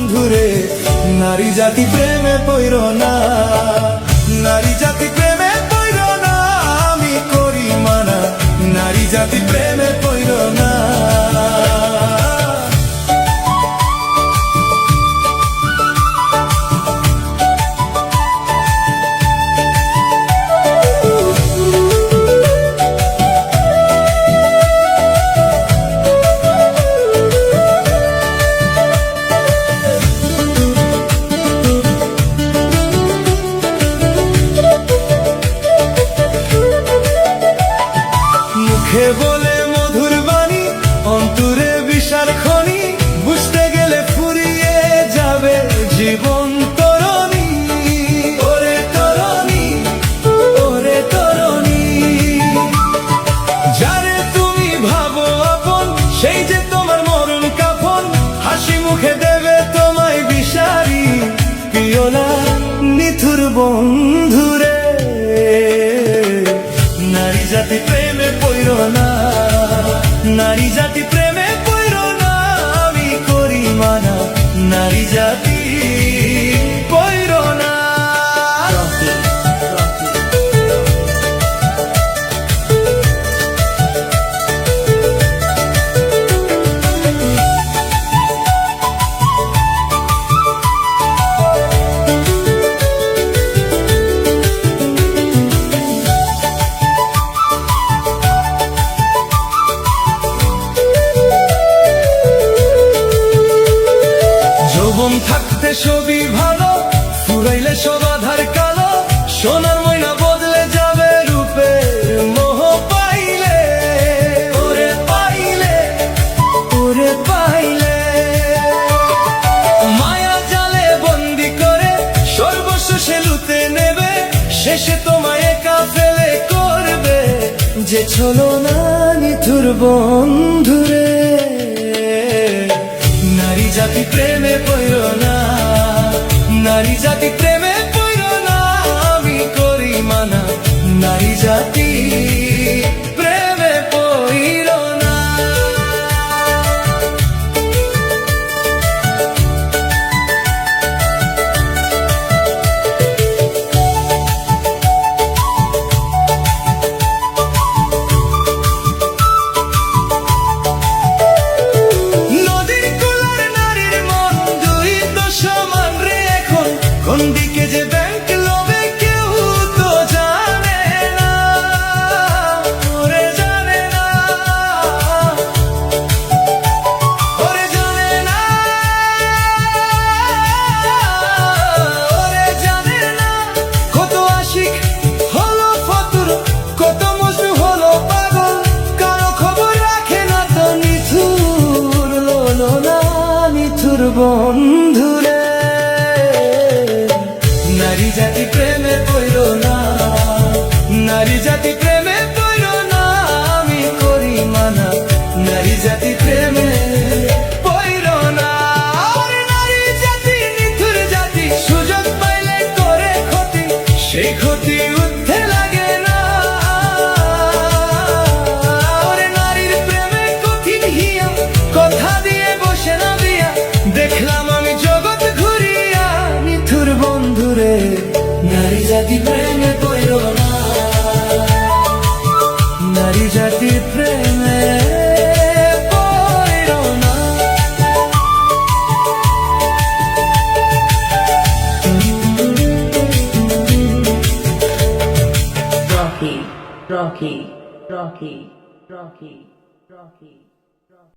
বন্ধুরে, নারী জাতি প্রেমে পইরো না, নারী জাতি প্রেমে পইরো না, আমি করি মানা, নারী জাতি প্রেমে পইরো না। মুখে বলে মধুর বাণী, অন্তরে বিষার খনি, বুঝতে গেলে ফুরিয়ে যাবে জীবন তরণী। ওরে তরণী, ওরে তরণী, যারে তুমি ভাবো আপন, সেই যে তোমার মরণ কাফন, হাসি মুখে দেবে তোমায় বিষারি পিওলা নিথুর বন্ধুরে। নারী জাতি প্রেমে পইরো না, নারী জাতি প্রেমে পইরো না, আমি করি মানা, নারী জাতি পইরো না। থাকতে সবই ভালো, ফুরাইলে সব আধার কালো, সোনার ময়না বদলে যাবে রূপের মোহ পাইলে। ওরে পাইলে, ওরে পাইলে, মায়া জালে বন্দি করে সর্বস্ব সে লুটে নেবে, শেষে তোমায় একা ফেলে করবে যে ছলনা নিথুর বন্ধুরে। নারী জাতি প্রেমে পইরো না, নারী জাতি প্রেমে পইরো না, আমি করি মানা, নারী জাতি প্রেমে পইরো না। কোন দিকে যে ব্যাংক লোভে কেউ তো জানে না, ওরে জানে না, ওরে জানে না, ওরে জানে না। কত আশিক হলো ফতুর, কত মজনু হলো পাগল, কারো খবর রাখে না তো নিথুর লোনা নিথুর বন্ধুরে। নারী জাতি প্রেমে পইরো না, নারী জাতি প্রেমে পইরো না, আমি করি মানা, নারী জাতি প্রেমে পইরো না। নারী জাতি নিথুর জাতি, সুযোগ পাইলে করে ক্ষতি, সেই ক্ষতি উঠতে লাগে না। ওরে নারীর প্রেমে কঠিন হিয়া, কথা দিয়ে বসে না বিয়া, দেখলাম আমি জগৎ ঘুরিয়া নিথুর বন্ধুরে। নারী জাতি প্রেমে পইরো না, নারী জাতি প্রেমে পইরো না। Rocky, Rocky, Rocky, Rocky, Rocky.